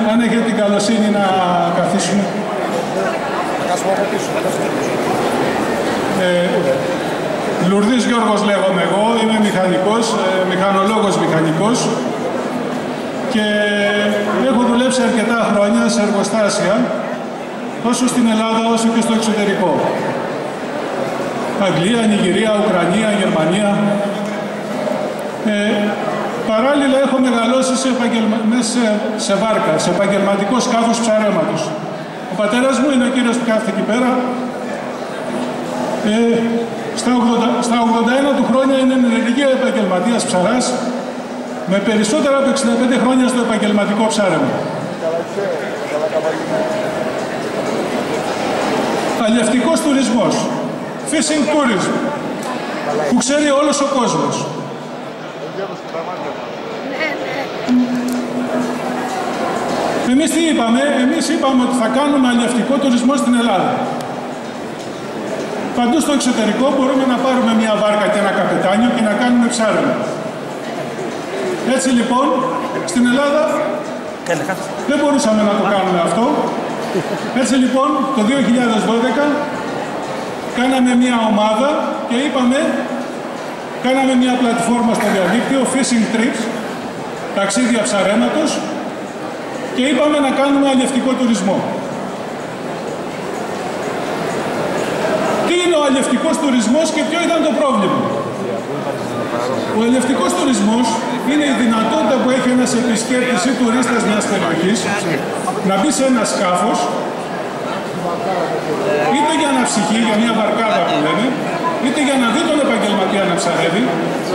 Αν έχετε την καλοσύνη να καθίσουμε. Λουρδής Γιώργος λέγομαι εγώ, είμαι μηχανικός, μηχανολόγος μηχανικός και έχω δουλέψει αρκετά χρόνια σε εργοστάσια, τόσο στην Ελλάδα όσο και στο εξωτερικό. Αγγλία, Νιγηρία, Ουκρανία, Γερμανία. Παράλληλα έχω μεγαλώσει σε βάρκα, σε επαγγελματικό σκάφος ψαρέματος. Ο πατέρας μου είναι ο κύριος που κάθεται εκεί πέρα. Στα 81 του χρόνια είναι ενεργεία επαγγελματίας ψαράς, με περισσότερα από 65 χρόνια στο επαγγελματικό ψάρεμα. Αλλιευτικός τουρισμός, fishing tourism, που ξέρει όλος ο κόσμος. Εμείς τι είπαμε? Εμείς είπαμε ότι θα κάνουμε αλλιευτικό τουρισμό στην Ελλάδα. Παντού στο εξωτερικό μπορούμε να πάρουμε μια βάρκα και ένα καπετάνιο και να κάνουμε ψάρεμα. Έτσι λοιπόν, στην Ελλάδα δεν μπορούσαμε να το κάνουμε αυτό. Έτσι λοιπόν, το 2012 κάναμε μια ομάδα και είπαμε, κάναμε μια πλατφόρμα στο διαδίκτυο, Fishing Trips, ταξίδια ψαρέματος, και είπαμε να κάνουμε αλλιευτικό τουρισμό. Τι είναι ο αλλιευτικός τουρισμός και ποιο ήταν το πρόβλημα? Ο αλλιευτικός τουρισμός είναι η δυνατότητα που έχει ένας επισκέπτης ή τουρίστας μιας περιοχής να μπει σε ένα σκάφος, είτε για να ψυχεί, για μια βαρκάδα που λένε, είτε για να δει τον επαγγελματία να ψαρεύει,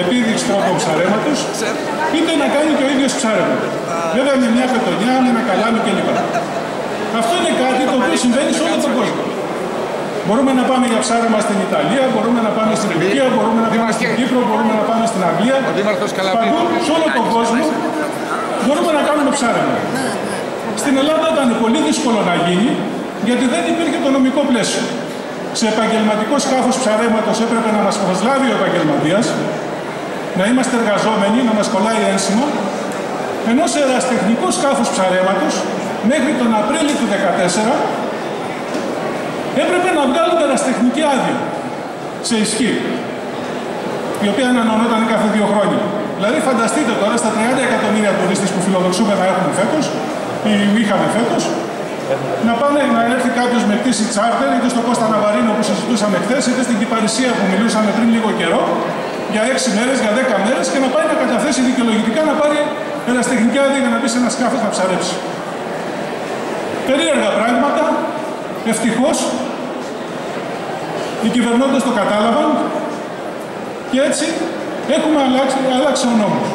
επίδειξη τρόπου ψαρέματος, είτε να κάνει και ο ίδιος ψάρεμα. Βέβαια με μια πετονιά, με ένα καλάμι κλπ. Αυτό είναι κάτι το οποίο συμβαίνει σε όλο τον κόσμο. Μπορούμε να πάμε για ψάρεμα στην Ιταλία, μπορούμε να πάμε στην Τουρκία, μπορούμε να πάμε στην Κύπρο, μπορούμε να πάμε στην Αγγλία. Παντού, σε όλο τον κόσμο, μπορούμε να κάνουμε ψάρεμα. Στην Ελλάδα ήταν πολύ δύσκολο να γίνει, γιατί δεν υπήρχε το νομικό πλαίσιο. Σε επαγγελματικό σκάφος ψαρέματος έπρεπε να μας προσλάβει ο επαγγελματίας, να είμαστε εργαζόμενοι, να μας κολλάει ένσημα, ενώ σε ερασιτεχνικό σκάφος ψαρέματος, μέχρι τον Απρίλιο του 2014, έπρεπε να βγάλουμε ερασιτεχνική άδεια σε ισχύ, η οποία ανανεωνόταν κάθε 2 χρόνια. Δηλαδή, φανταστείτε τώρα στα 30 εκατομμύρια τουρίστες που φιλοδοξούμε να έχουμε φέτος, ή είχαμε φέτος, να έρθει κάποιος με πτήση τσάρτερ, είτε στο Κώστα Ναβαρίνο που συζητούσαμε χθες, είτε στην Κυπαρισία που μιλούσαμε πριν λίγο καιρό, για 6 μέρες, για 10 μέρες και να πάει να καταθέσει δικαιολογητικά να πάρει ερασιτεχνική άδεια για να μπει σε ένα σκάφος να ψαρέψει. Περίεργα πράγματα. Ευτυχώς, οι κυβερνώντες το κατάλαβαν και έτσι έχουμε αλλάξει ο νόμος.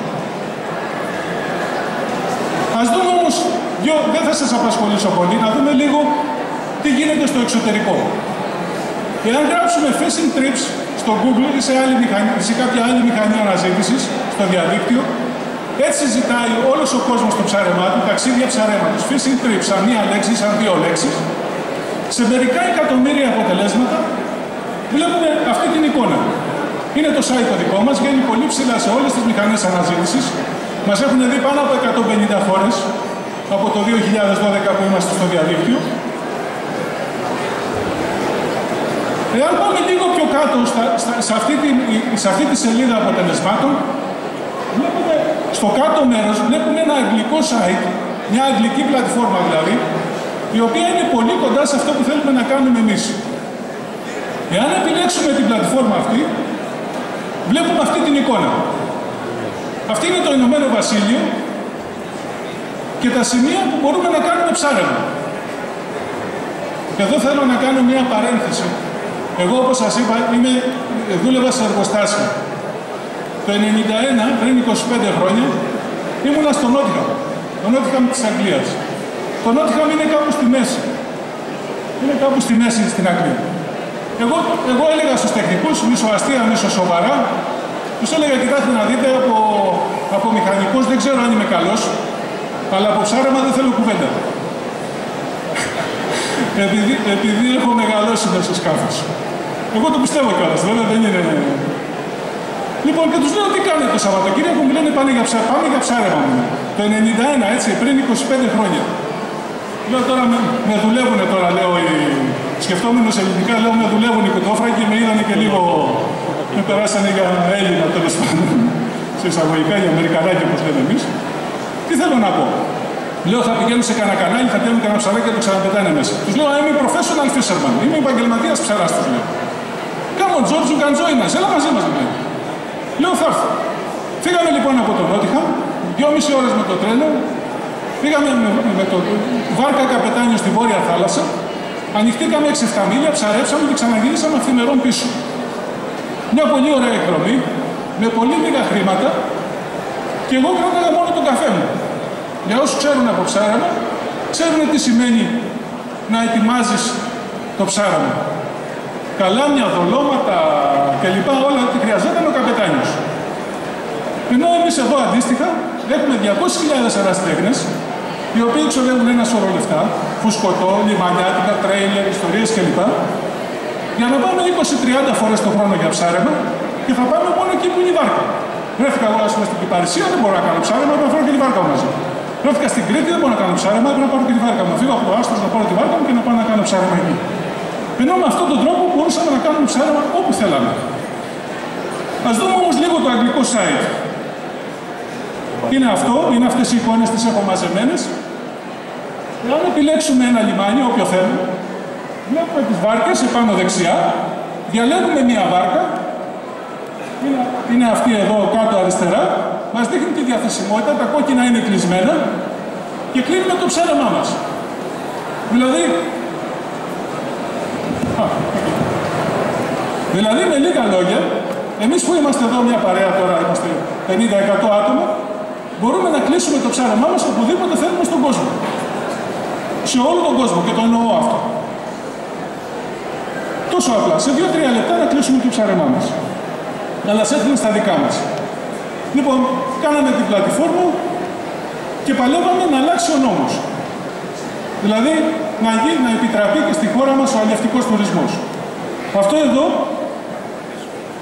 Ας δούμε όμως, δεν θα σας απασχολήσω πολύ, να δούμε λίγο τι γίνεται στο εξωτερικό. Εάν γράψουμε fishing trips στο Google ή σε κάποια άλλη μηχανή αναζήτησης στο διαδίκτυο, έτσι ζητάει όλος ο κόσμος το ψάρεμά του, ταξίδια ψαρέματος, fishing trips, σαν μία λέξη, σαν 2 λέξεις. Σε μερικά εκατομμύρια αποτελέσματα βλέπουμε αυτή την εικόνα. Είναι το site το δικό μας, βγαίνει πολύ ψηλά σε όλες τις μηχανές αναζήτησης. Μας έχουν δει πάνω από 150 φορές από το 2012 που είμαστε στο διαδίκτυο. Εάν πάμε λίγο πιο κάτω σε αυτή τη σελίδα αποτελεσμάτων, βλέπουμε στο κάτω μέρος βλέπουμε ένα αγγλικό site, μια αγγλική πλατφόρμα δηλαδή, η οποία είναι πολύ κοντά σε αυτό που θέλουμε να κάνουμε εμείς. Εάν επιλέξουμε την πλατφόρμα αυτή, βλέπουμε αυτή την εικόνα. Αυτή είναι το Ηνωμένο Βασίλειο και τα σημεία που μπορούμε να κάνουμε ψάρεμα. Εδώ θέλω να κάνω μια παρένθεση. Εγώ, όπως σας είπα, δούλευα σε εργοστάσια. Το 1991, πριν 25 χρόνια, ήμουνα στο Νότιχαμ. Το Νότιχαμ της Αγγλίας. Το Νότιχαμ είναι κάπου στη μέση. Είναι κάπου στη μέση στην Αγγλία. Εγώ έλεγα στους τεχνικούς, μισο αστεία, μισο σοβαρά, τους έλεγα, κοιτάξτε να δείτε, από μηχανικός δεν ξέρω αν είμαι καλός, αλλά από ψάρεμα δεν θέλω κουβέντα. επειδή έχω μεγαλώσει μέσα στο σκάφος. Εγώ το πιστεύω κιόλας, βέβαια δεν είναι... Λοιπόν, και τους λέω τι κάνετε το Σαββατοκύριακο, μου λένε πάμε για ψάρεμα μου. Το 91, έτσι, πριν 25 χρόνια. Λέω τώρα με δουλεύουνε τώρα, λέω, σκεφτόμενος ελληνικά, λέω με δουλεύουν οι κουτόφραγοι και με είδανε και λίγο, με περάσανε για Έλληνα τέλος πάντων, σε εισαγωγικά, για Αμερικανάκια όπως λέμε εμείς. Τι θέλω να πω. Λέω θα πηγαίνουν σε κανένα κανάλι, θα πιάνουν κανένα ψαράκι και το ξαναπετάνε μέσα. Τους λέω είμαι professional fisherman, είμαι επαγγελματίας ψαράς, τους λέω. Come on, George, you can join us, έλα μαζί μας, λέει. Λέω θα έρθω. Φύγαμε λοιπόν από το Νότιχαμ, 2,5 ώρες με το τρένο, πήγαμε με το βάρκα καπετάνιο στη Βόρεια Θάλασσα, ανοιχτήκαμε 6-7 μίλια, ψαρέψαμε και ξαναγυρίσαμε αυθημερών πίσω. Μια πολύ ωραία εκδρομή, με πολύ λίγα χρήματα και εγώ κράταγα μόνο τον καφέ μου. Για όσους ξέρουν από ψάραμα, ξέρουν τι σημαίνει να ετοιμάζεις το ψάραμα. Καλάμια, δολώματα κλπ. Όλα ό,τι χρειαζόταν ο καπετάνιος. Ενώ εμείς εδώ αντίστοιχα έχουμε 200.000 ερασιτέχνες, οι οποίοι ξοδεύουν ένα σωρό λεφτά, φουσκωτό, λιμανιάτικα, τρέιλερ, ιστορίες κλπ. Για να πάμε 20-30 φορές το χρόνο για ψάρεμα και θα πάμε μόνο εκεί που είναι η βάρκα. Βρέθηκα εγώ στην Κυπαρισία, δεν μπορώ να κάνω ψάρεμα, πρέπει να φέρω και τη βάρκα μου μαζί. Βρέθηκα στην Κρήτη, δεν μπορώ να κάνω ψάρεμα, πρέπει να πάρω και τη βάρκα μου. Να φύγω από το Άστος, να πάρω τη βάρκα μου και να πάω να κάνω ψάρεμα εκεί. Ενώ με αυτόν τον τρόπο μπορούσαμε να κάνουμε ψάρεμα όπου θέλαμε. Ας δούμε όμως λίγο το αγγλικό site. Είναι αυτό, είναι αυτές οι εικόνες, τις έχω μαζεμένες. Αν επιλέξουμε ένα λιμάνι, όποιο θέλουμε, βλέπουμε τις βάρκες επάνω δεξιά, διαλέγουμε μία βάρκα, είναι αυτή εδώ κάτω αριστερά, μας δείχνει τη διαθεσιμότητα, τα κόκκινα είναι κλεισμένα και κλείνουμε το ψάρεμά μας. Δηλαδή με λίγα λόγια, εμείς που είμαστε εδώ μια παρέα τώρα, είμαστε 50-100 άτομα, μπορούμε να κλείσουμε το ψάρεμά μας οπουδήποτε θέλουμε στον κόσμο. Σε όλο τον κόσμο και το εννοώ αυτό. Τόσο απλά, σε 2-3 λεπτά να κλείσουμε το ψάρεμά μας. Να μας έρθουν στα δικά μας. Λοιπόν, κάναμε την πλατφόρμα και παλεύαμε να αλλάξει ο νόμος. Δηλαδή, να επιτραπεί και στη χώρα μας ο αλλιευτικός τουρισμός.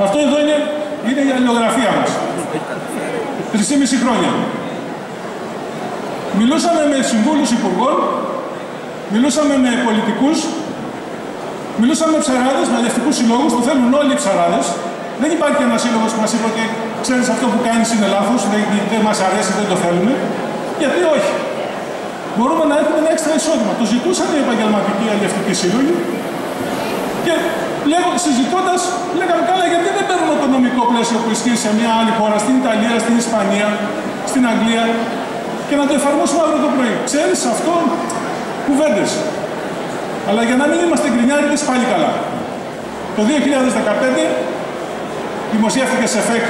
Αυτό εδώ είναι η αλληλογραφία μας. 3,5 χρόνια. Μιλούσαμε με συμβούλους υπουργών, μιλούσαμε με πολιτικούς, μιλούσαμε με ψαράδες, με αλλιευτικούς συλλόγους, το θέλουν όλοι οι ψαράδες. Δεν υπάρχει ένας σύλλογος που μας είπε ότι ξέρεις αυτό που κάνεις είναι λάθος, δεν μας αρέσει, δεν το θέλουμε. Γιατί όχι. Μπορούμε να έχουμε ένα έξτρα εισόδημα. Το ζητούσαν οι επαγγελματικοί αλλιευτικοί σύλλογοι και συζητώντας λέγαμε καλά γιατί δεν παίρνουμε το νομικό πλαίσιο που ισχύει σε μια άλλη χώρα, στην Ιταλία, στην Ισπανία, στην Αγγλία και να το εφαρμόσουμε αύριο το πρωί. Ξέρεις αυτό, κουβέντες. Αλλά για να μην είμαστε γκρινιάριδες πάλι καλά. Το 2015 δημοσιεύτηκε σε ΦΕΚ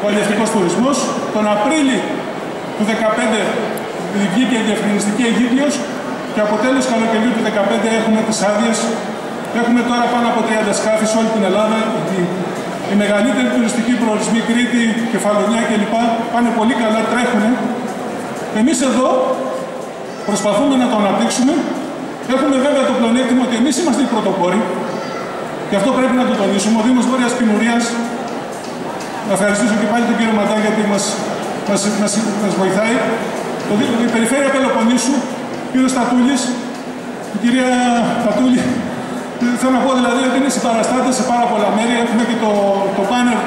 ο αλλιευτικός τουρισμός. Τον Απρίλη του 2015 βγήκε η διευκρινιστική εγκύκλειος και από τέλος καλοκαιριού του 2015 έχουμε τις άδειες. Έχουμε τώρα πάνω από 30 σκάφη σε όλη την Ελλάδα. Οι μεγαλύτεροι τουριστικοί προορισμοί, Κρήτη, Κεφαλονιά κλπ. Πάνε πολύ καλά, τρέχουν. Εμείς εδώ προσπαθούμε να το αναπτύξουμε. Έχουμε βέβαια το πλεονέκτημα ότι εμείς είμαστε οι πρωτοπόροι. Και αυτό πρέπει να το τονίσουμε. Ο Δήμος Βόρειας Κινουρίας, να ευχαριστήσω και πάλι τον κύριο Ματά γιατί μας βοηθάει. Η Περιφέρεια Πελοποννήσου, ο κύριος Τατούλης, η κυρία Τατούλη, θέλω να πω δηλαδή ότι είναι συμπαραστάτες σε πάρα πολλά μέρη. Έχουμε και το πάνερ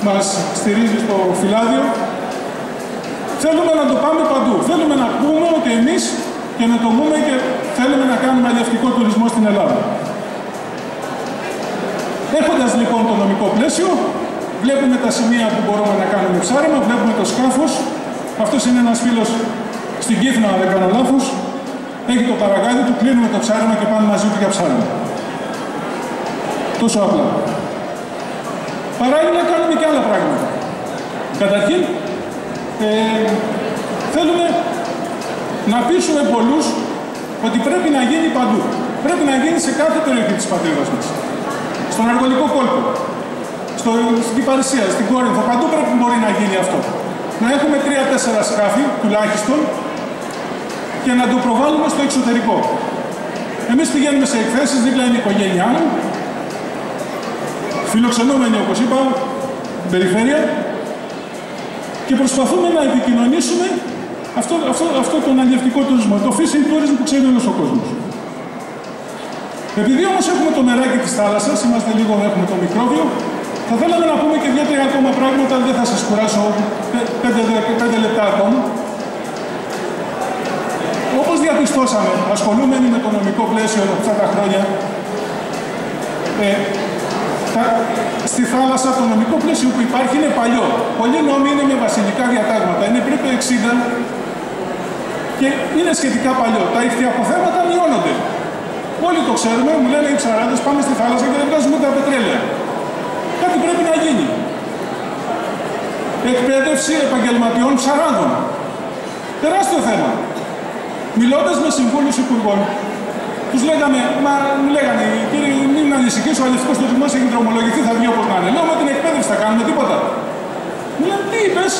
μας στηρίζει στο φυλάδιο. Θέλουμε να το πάμε παντού. Θέλουμε να πούμε ότι εμείς και να το πούμε και θέλουμε να κάνουμε αλλιευτικό τουρισμό στην Ελλάδα. Έχοντας λοιπόν το νομικό πλαίσιο, βλέπουμε τα σημεία που μπορούμε να κάνουμε ψάρεμα, βλέπουμε το σκάφος. Αυτός είναι ένας φίλος στην Κύθνα, αν δεν κάνω λάθος. Έχει το παραγάδι του, κλείνουμε το ψάρεμα και πάμε μαζί του για ψάρεμα. Τόσο απλά. Παράλληλα κάνουμε και άλλα πράγματα. Καταρχήν, θέλουμε να πείσουμε πολλούς ότι πρέπει να γίνει παντού. Πρέπει να γίνει σε κάθε περιοχή της πατρίδας μας. Στον Αργολικό κόλπο, στην Κυπαρισία, στην Κόρινθο, παντού μπορεί να γίνει αυτό. Να έχουμε 3-4 σκάφη, τουλάχιστον, και να το προβάλλουμε στο εξωτερικό. Εμείς πηγαίνουμε σε εκθέσεις, δίπλα είναι η οικογένειά μου, φιλοξενούμενοι όπως είπα, την περιφέρεια και προσπαθούμε να επικοινωνήσουμε αυτό τον αλλιευτικό τουρισμό, το fishing tourism που ξέρει όλος ο κόσμος. Επειδή όμως έχουμε το νεράκι της θάλασσας, είμαστε λίγο, έχουμε το μικρόβιο, θα θέλαμε να πούμε και 2-3 ακόμα πράγματα, δεν θα σας κουράσω 5 λεπτά ακόμα. Όπως διαπιστώσαμε, ασχολούμενοι με το νομικό πλαίσιο αυτά τα χρόνια, στη θάλασσα το νομικό πλαίσιο που υπάρχει είναι παλιό. Πολλοί νόμοι είναι με βασιλικά διατάγματα, είναι πριν το 60 και είναι σχετικά παλιό. Τα ηχθιαποθέματα μειώνονται. Όλοι το ξέρουμε, μου λένε οι ψαράδες, πάμε στη θάλασσα και δεν βγάζουμε τα πετρέλαια. Κάτι πρέπει να γίνει. Εκπαίδευση επαγγελματιών ψαράδων. Τεράστιο θέμα. Μιλώντας με συμβούλους υπουργών, τους λέγαμε, μου λέγανε, κύριε, μην ανησυχείς, ο αλλιευτικός τουρισμός έχει δρομολογηθεί, θα βγει όπως να είναι. Λέω, με την εκπαίδευση θα κάνουμε τίποτα. Μου λένε, τι είπες?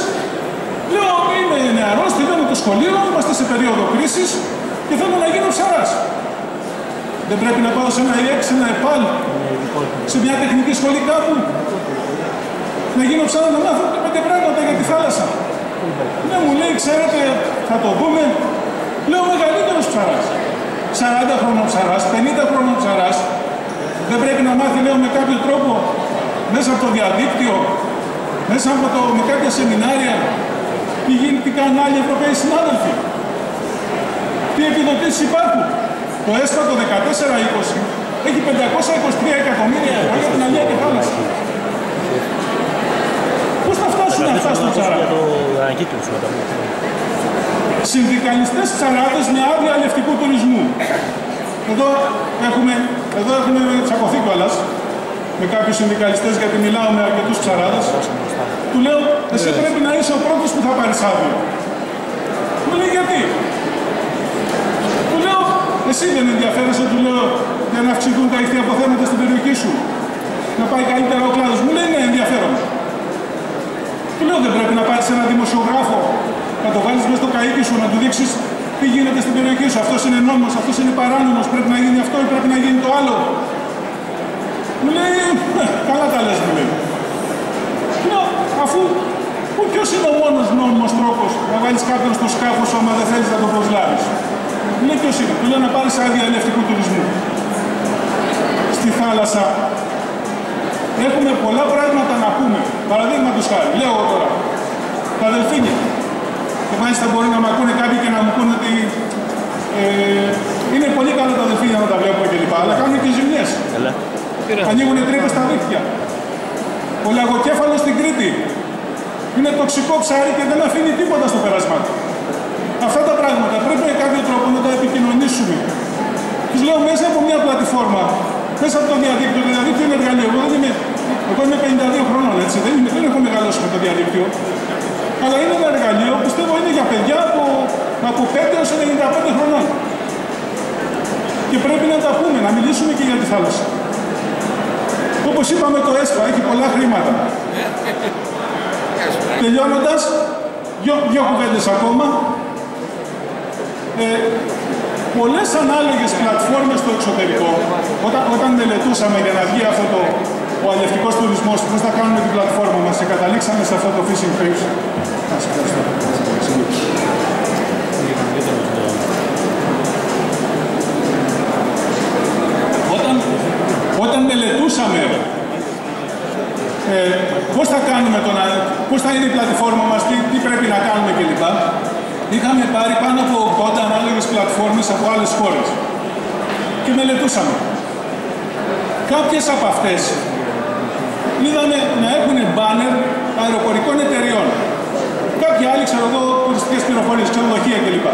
Λέω, είμαι νεαρός, τελειώνω το σχολείο, είμαστε σε περίοδο κρίσης και θέλω να γίνω ψαράς. Δεν πρέπει να πάω σε ένα ΙΕΚ, σε ένα ΕΠΑΛ, σε μια τεχνική σχολή κάπου, να γίνω ψαράς, να μάθω 5 πράγματα για τη θάλασσα. Ναι, μου λέει, ξέρετε, θα το δούμε. Λέω, μεγαλύτερος ψαράς. 40 χρόνων ψαράς, 50 χρόνων ψαράς. Δεν πρέπει να μάθει, λέω, με κάποιο τρόπο, μέσα από το διαδίκτυο, μέσα από με κάποια σεμινάρια, τι κάνουν άλλοι Ευρωπαίοι συνάδελφοι. Τι επιδοτήσεις υπάρχουν. Το ΕΣΠΑ το 14-20 έχει 523 εκατομμύρια ευρώ για την αλία και θάλασσα. Πώς θα φτάσουν αυτά στο ψαρά? Συνδικαλιστές ψαράδες με άδεια αλλιευτικού τουρισμού. Εδώ έχουμε τσακωθεί κιόλας με κάποιους συνδικαλιστές γιατί μιλάω με αρκετούς ψαράδες. Του λέω, εσύ πρέπει να είσαι ο πρώτος που θα πάρεις άδεια. Μου λέει, γιατί? Του λέω, εσύ δεν ενδιαφέρεσαι, του λέω, για να αυξηθούν τα ηχθιαποθέματα στην περιοχή σου. Να πάει καλύτερα ο κλάδος. Μου λέει, ναι, ενδιαφέρομαι. Του λέω, δεν πρέπει να πάρεις έναν δημοσιογράφο, να το βάλεις μέσα στο καΐκι σου, να του δείξεις τι γίνεται στην περιοχή σου. Αυτός είναι νόμος, αυτός είναι παράνομος, πρέπει να γίνει αυτό ή πρέπει να γίνει το άλλο. Μου λέει, καλά τα λες, μου λέει. Λέω, αφού ποιος είναι ο μόνος νόμιμος τρόπος να βάλεις κάποιον στο σκάφος άμα δεν θέλεις να το προσλάβεις? Μου λέει, ποιος είναι? Του λέω, να πάρεις άδεια αλλιευτικού τουρισμού. Στη θάλασσα έχουμε πολλά πράγματα να πούμε. Παραδείγματος χάρη, λέω εγώ τώρα, τα δελφίνια. Και μάλιστα μπορεί να με ακούνε κάποιοι και να μου πούνε ότι είναι πολύ καλά τα δελφίνια να τα βλέπουμε κλπ. Αλλά κάνουν και ζημιές. Ανοίγουν τρύπες στα δίχτυα. Ο λαγοκέφαλος στην Κρήτη είναι τοξικό ψάρι και δεν αφήνει τίποτα στο πέρασμά του. Αυτά τα πράγματα πρέπει με κάποιο τρόπο να τα επικοινωνήσουμε. Τους λέω μέσα από μια πλατφόρμα, μέσα από το διαδίκτυο. Το διαδίκτυο είναι εργαλείο. Εγώ είμαι 52 χρόνων, έτσι. Δεν έχω μεγαλώσει με το διαδίκτυο. Αλλά είναι ένα εργαλείο, πιστεύω, είναι για παιδιά από 5 έως 95 χρονών. Και πρέπει να τα πούμε, να μιλήσουμε και για τη θάλασσα. Όπως είπαμε, το ΕΣΠΑ έχει πολλά χρήματα. Τελειώνοντας, δύο κουβέντες ακόμα. Πολλές ανάλογες πλατφόρμες στο εξωτερικό, όταν μελετούσαμε για να βγει αυτό ο αλλιευτικός τουρισμός, πώς θα κάνουμε την πλατφόρμα μας και καταλήξαμε σε αυτό το fishing trips. Όταν μελετούσαμε πώς θα είναι η πλατφόρμα μας, τι πρέπει να κάνουμε κλπ. Είχαμε πάρει πάνω από 80 ανάλογες πλατφόρμες από άλλες χώρες και μελετούσαμε. Κάποιες από αυτές είδαμε να έχουν μπάνερ αεροπορικών εταιριών. Κάποιοι άλλοι, ξέρω εγώ, τουριστικές πληροφορίες, ξενοδοχεία κλπ.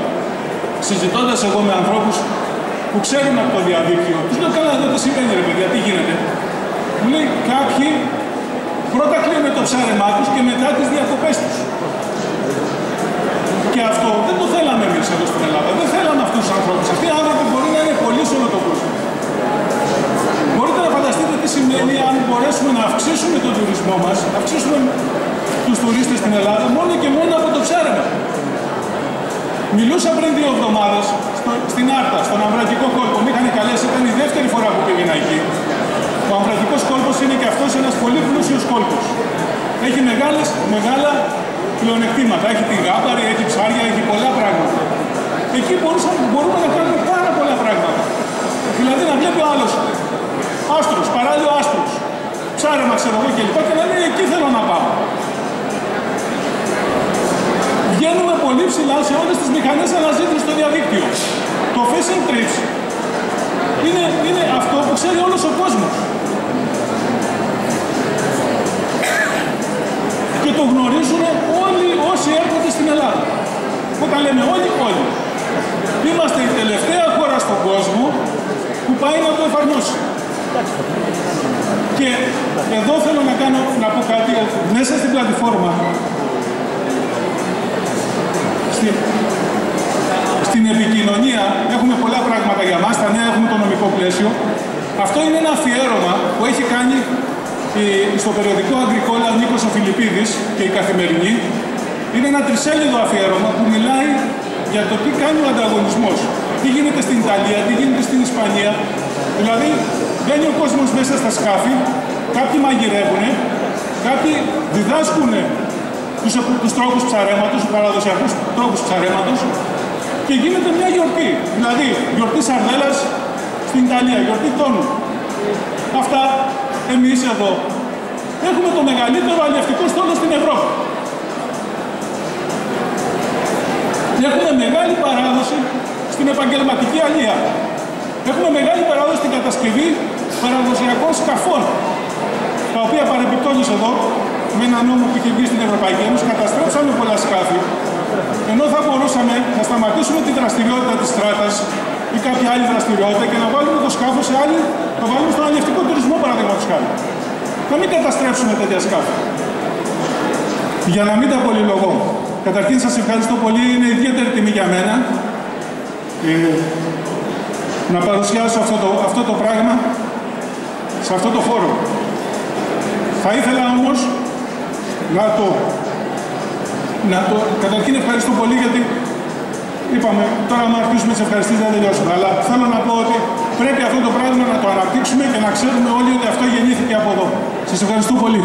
Συζητώντας εγώ με ανθρώπους που ξέρουν από το διαδίκτυο, τους λέω, καλά, εδώ τι συμβαίνει ρε παιδιά, τι γίνεται? Μου λέει, κάποιοι πρώτα κλείνουν το ψάρεμά τους και μετά τις διακοπές τους. Και αυτό δεν το θέλαμε εμείς εδώ στην Ελλάδα. Δεν θέλαμε αυτούς τους ανθρώπους. Αυτοί οι άνθρωποι μπορεί να είναι πολλοί σε όλο τον κόσμο. Μπορείτε να φανταστείτε τι σημαίνει αν μπορέσουμε να αυξήσουμε τον τουρισμό μας, να αυξήσουμε τους τουρίστες στην Ελλάδα μόνο και μόνο από το ψάρεμα. Μιλούσα πριν 2 εβδομάδες στην Άρτα, στον Αμβρακικό κόλπο. Με είχαν καλέσει, ήταν η δεύτερη φορά που πήγαινα εκεί. Ο Αμβρακικός κόλπος είναι και αυτός ένας πολύ πλούσιος κόλπος. Έχει μεγάλα πλεονεκτήματα. Έχει τη γάμπαρη, έχει ψάρια, έχει πολλά πράγματα. Εκεί μπορούμε να κάνουμε πάρα πολλά πράγματα. Δηλαδή να βλέπει ο άλλος άστρος, παράλληλο άστρος, ψάρεμα ξέρω εγώ κλπ. Και να λέει εκεί θέλω να πάω. Βγαίνουμε πολύ ψηλά σε όλες τις μηχανές αναζήτησης στο διαδίκτυο. Το Fishing Trips είναι αυτό που ξέρει όλος ο κόσμος. Και το γνωρίζουν όλοι όσοι έρχονται στην Ελλάδα. Όταν λέμε όλοι. Είμαστε η τελευταία χώρα στον κόσμο που πάει να το εφαρμόσει. Και εδώ θέλω να πω κάτι. Μέσα στην πλατφόρμα, στην επικοινωνία έχουμε πολλά πράγματα για μας. Τα νέα έχουμε το νομικό πλαίσιο. Αυτό είναι ένα αφιέρωμα που έχει κάνει στο περιοδικό Αγρικόλα ο Νίκος ο Φιλιππίδης και η Καθημερινή. Είναι ένα τρισέλιδο αφιέρωμα που μιλάει για το τι κάνει ο ανταγωνισμός. Τι γίνεται στην Ιταλία, τι γίνεται στην Ισπανία. Δηλαδή, μπαίνει ο κόσμος μέσα στα σκάφη, κάποιοι μαγειρεύουν, κάποιοι διδάσκουν τους τρόπους ψαρέματος, τους παραδοσιακούς τρόπους ψαρέματος και γίνεται μια γιορτή. Δηλαδή, γιορτή σαρδέλας στην Ιταλία, γιορτή τόνου. Αυτά εμείς εδώ έχουμε το μεγαλύτερο αλλιευτικό στόλο στην Ευρώπη. Έχουμε μεγάλη παράδοση στην επαγγελματική αλία. Έχουμε μεγάλη παράδοση στην κατασκευή παραδοσιακών σκαφών, τα οποία παρεμπιπτόντως εδώ, με ένα νόμο που είχε βγει στην Ευρωπαϊκή Ένωση, καταστρέψαμε πολλά σκάφη, ενώ θα μπορούσαμε να σταματήσουμε τη δραστηριότητα της στράτας ή κάποια άλλη δραστηριότητα και να βάλουμε το σκάφος σε άλλη, το βάλουμε στον αλλιευτικό τουρισμό παραδείγματος χάρη. Να μην καταστρέψουμε τέτοια σκάφη. Για να μην τα πολυλογώ. Καταρχήν σας ευχαριστώ πολύ, είναι ιδιαίτερη τιμή για μένα να παρουσιάσω αυτό το πράγμα σε αυτό το φόρο. Θα ήθελα όμως καταρχήν ευχαριστώ πολύ γιατί είπαμε, τώρα να αρχίσουμε τις ευχαριστήσεις δεν τελειώσουμε, αλλά θέλω να πω ότι πρέπει αυτό το πράγμα να το αναπτύξουμε και να ξέρουμε όλοι ότι αυτό γεννήθηκε από εδώ. Σας ευχαριστώ πολύ.